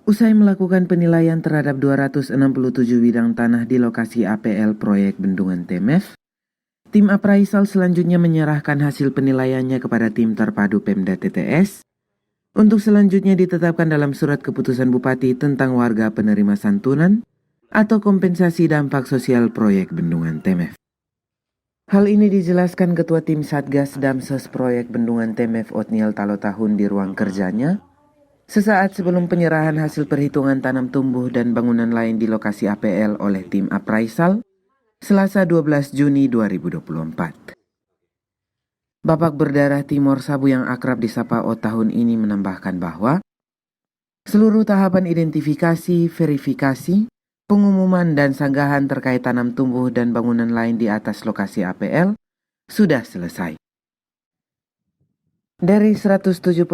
Usai melakukan penilaian terhadap 267 bidang tanah di lokasi APL proyek Bendungan TMF, tim appraisal selanjutnya menyerahkan hasil penilaiannya kepada tim terpadu Pemda TTS untuk selanjutnya ditetapkan dalam surat keputusan Bupati tentang warga penerima santunan atau kompensasi dampak sosial proyek Bendungan TMF. Hal ini dijelaskan Ketua Tim Satgas Damsos Proyek Bendungan TMF Otniel Talotahun di ruang kerjanya sesaat sebelum penyerahan hasil perhitungan tanam tumbuh dan bangunan lain di lokasi APL oleh tim appraisal Selasa 12 Juni 2024. Bapak berdarah Timor Sabu yang akrab disapa O tahun ini menambahkan bahwa seluruh tahapan identifikasi, verifikasi, pengumuman dan sanggahan terkait tanam tumbuh dan bangunan lain di atas lokasi APL sudah selesai. Dari 174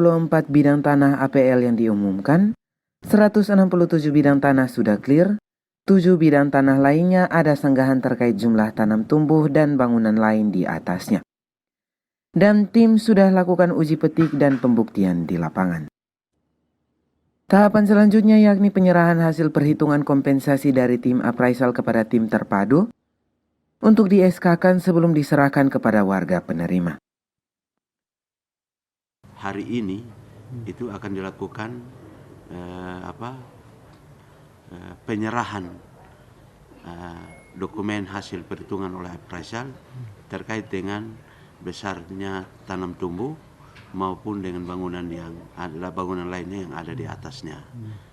bidang tanah APL yang diumumkan, 167 bidang tanah sudah clear, 7 bidang tanah lainnya ada sanggahan terkait jumlah tanam tumbuh dan bangunan lain di atasnya. Dan tim sudah lakukan uji petik dan pembuktian di lapangan. Tahapan selanjutnya yakni penyerahan hasil perhitungan kompensasi dari tim appraisal kepada tim terpadu untuk di SK-kan sebelum diserahkan kepada warga penerima. Hari ini itu akan dilakukan penyerahan dokumen hasil perhitungan oleh appraisal terkait dengan besarnya tanam tumbuh maupun dengan bangunan lainnya yang ada di atasnya.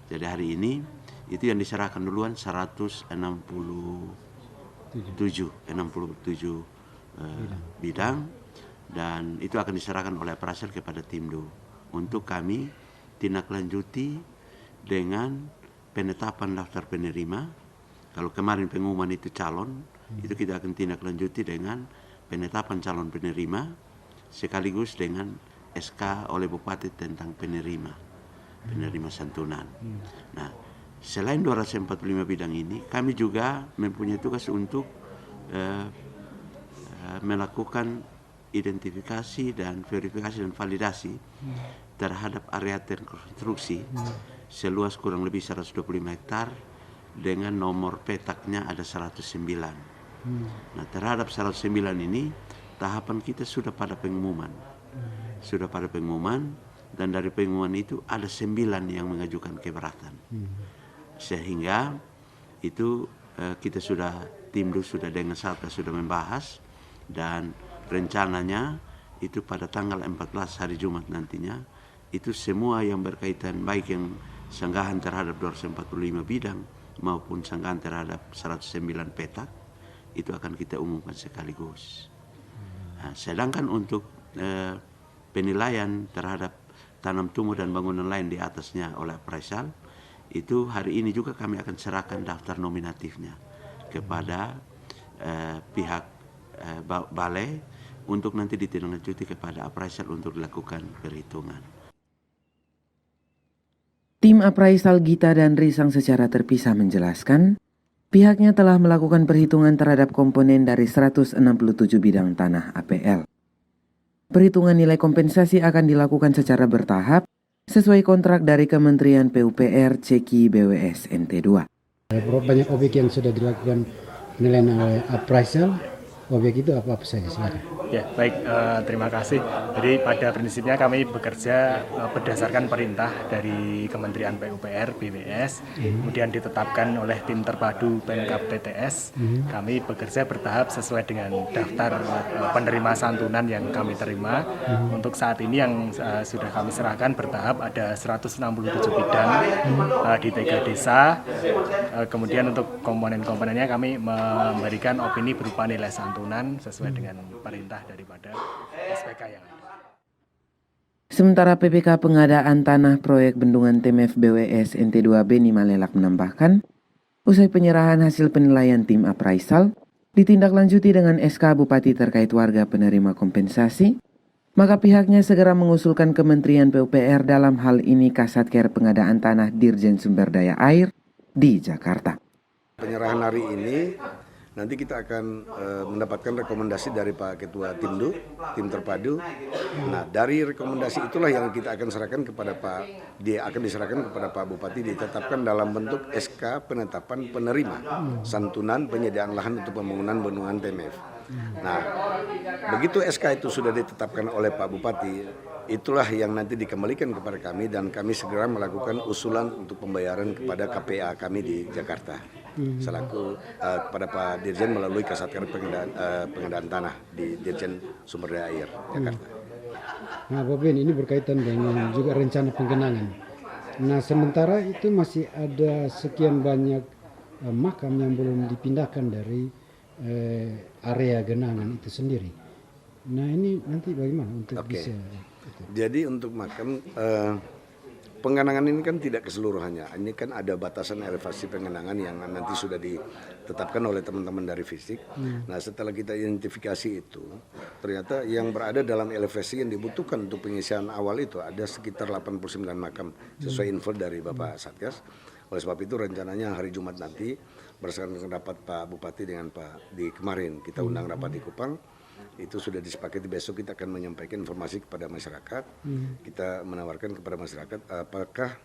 Jadi hari ini itu yang diserahkan duluan 167 bidang. Dan itu akan diserahkan oleh appraisal kepada Timdo untuk kami tindak lanjuti dengan penetapan daftar penerima. Kalau kemarin pengumuman itu calon, itu kita akan tindak lanjuti dengan penetapan calon penerima sekaligus dengan SK oleh Bupati tentang penerima santunan. Nah, selain 245 bidang ini, kami juga mempunyai tugas untuk melakukan identifikasi dan verifikasi dan validasi terhadap area terkonstruksi seluas kurang lebih 125 hektar dengan nomor petaknya ada 109. Nah, terhadap 109 ini tahapan kita sudah pada pengumuman. Dan dari pengumuman itu ada 9 yang mengajukan keberatan. Sehingga itu kita Timdu sudah dengan Satgas sudah membahas dan rencananya itu pada tanggal 14 hari Jumat nantinya itu semua yang berkaitan baik yang sanggahan terhadap 245 bidang maupun sanggahan terhadap 109 petak itu akan kita umumkan sekaligus. Nah, sedangkan untuk penilaian terhadap tanam tumbuh dan bangunan lain di atasnya oleh appraisal itu hari ini juga kami akan serahkan daftar nominatifnya kepada pihak balai untuk nanti ditindaklanjuti kepada appraisal untuk dilakukan perhitungan. Tim appraisal Gita dan Risang secara terpisah menjelaskan, pihaknya telah melakukan perhitungan terhadap komponen dari 167 bidang tanah APL. Perhitungan nilai kompensasi akan dilakukan secara bertahap sesuai kontrak dari Kementerian PUPR Ceki BWS NT2. Banyak objek yang sudah dilakukan penilaian oleh appraisal. Objek itu apa saja? Silakan. Ya, baik, terima kasih. Jadi pada prinsipnya kami bekerja berdasarkan perintah dari Kementerian PUPR BWS, kemudian ditetapkan oleh tim terpadu Pemkab TTS. Kami bekerja bertahap sesuai dengan daftar penerima santunan yang kami terima. Untuk saat ini yang sudah kami serahkan bertahap ada 167 bidang di 3 desa. Kemudian untuk komponen-komponennya kami memberikan opini berupa nilai santunan sesuai dengan perintah daripada SPK yang ada. Sementara PPK pengadaan tanah proyek Bendungan TMF BWS NT2 Beni Malelak menambahkan, usai penyerahan hasil penilaian tim appraisal, ditindaklanjuti dengan SK Bupati terkait warga penerima kompensasi, maka pihaknya segera mengusulkan Kementerian PUPR dalam hal ini Kasatker Pengadaan Tanah Dirjen Sumber Daya Air di Jakarta. Penyerahan hari ini nanti kita akan mendapatkan rekomendasi dari Pak Ketua Timdu, tim terpadu. Nah, dari rekomendasi itulah yang kita akan serahkan kepada diserahkan kepada Pak Bupati, ditetapkan dalam bentuk SK penetapan penerima santunan penyediaan lahan untuk pembangunan bendungan TMF. Nah, begitu SK itu sudah ditetapkan oleh Pak Bupati, itulah yang nanti dikembalikan kepada kami dan kami segera melakukan usulan untuk pembayaran kepada KPA kami di Jakarta. Selaku kepada Pak Dirjen melalui Kasatgas pengadaan tanah di Dirjen Sumber Daya Air Jakarta. Nah, Pak Ben, ini berkaitan dengan juga rencana penggenangan. Nah, sementara itu masih ada sekian banyak makam yang belum dipindahkan dari area genangan itu sendiri. Nah, ini nanti bagaimana untuk bisa? Jadi untuk makam penggenangan ini kan tidak keseluruhannya. Ini kan ada batasan elevasi penggenangan yang nanti sudah ditetapkan oleh teman-teman dari fisik. Nah, setelah kita identifikasi itu, ternyata yang berada dalam elevasi yang dibutuhkan untuk pengisian awal itu ada sekitar 89 makam sesuai info dari Bapak Satgas. Oleh sebab itu rencananya hari Jumat nanti berdasarkan rapat Pak Bupati dengan Pak di kemarin kita undang rapat di Kupang. Itu sudah disepakati, besok kita akan menyampaikan informasi kepada masyarakat. Kita menawarkan kepada masyarakat apakah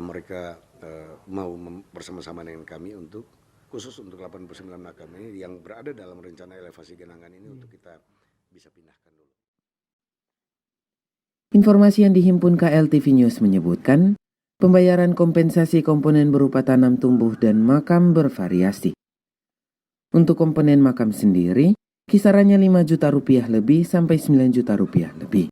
mereka mau bersama-sama dengan kami untuk khusus untuk 89 makam ini yang berada dalam rencana elevasi genangan ini untuk kita bisa pindahkan dulu. Informasi yang dihimpun KLTV News menyebutkan, pembayaran kompensasi komponen berupa tanam tumbuh dan makam bervariasi. Untuk komponen makam sendiri, kisarannya 5 juta rupiah lebih sampai 9 juta rupiah lebih.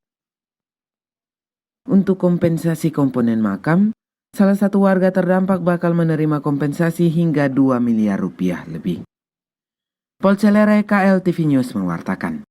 Untuk kompensasi komponen makam, salah satu warga terdampak bakal menerima kompensasi hingga 2 miliar rupiah lebih. Polcelere KLTV News mewartakan.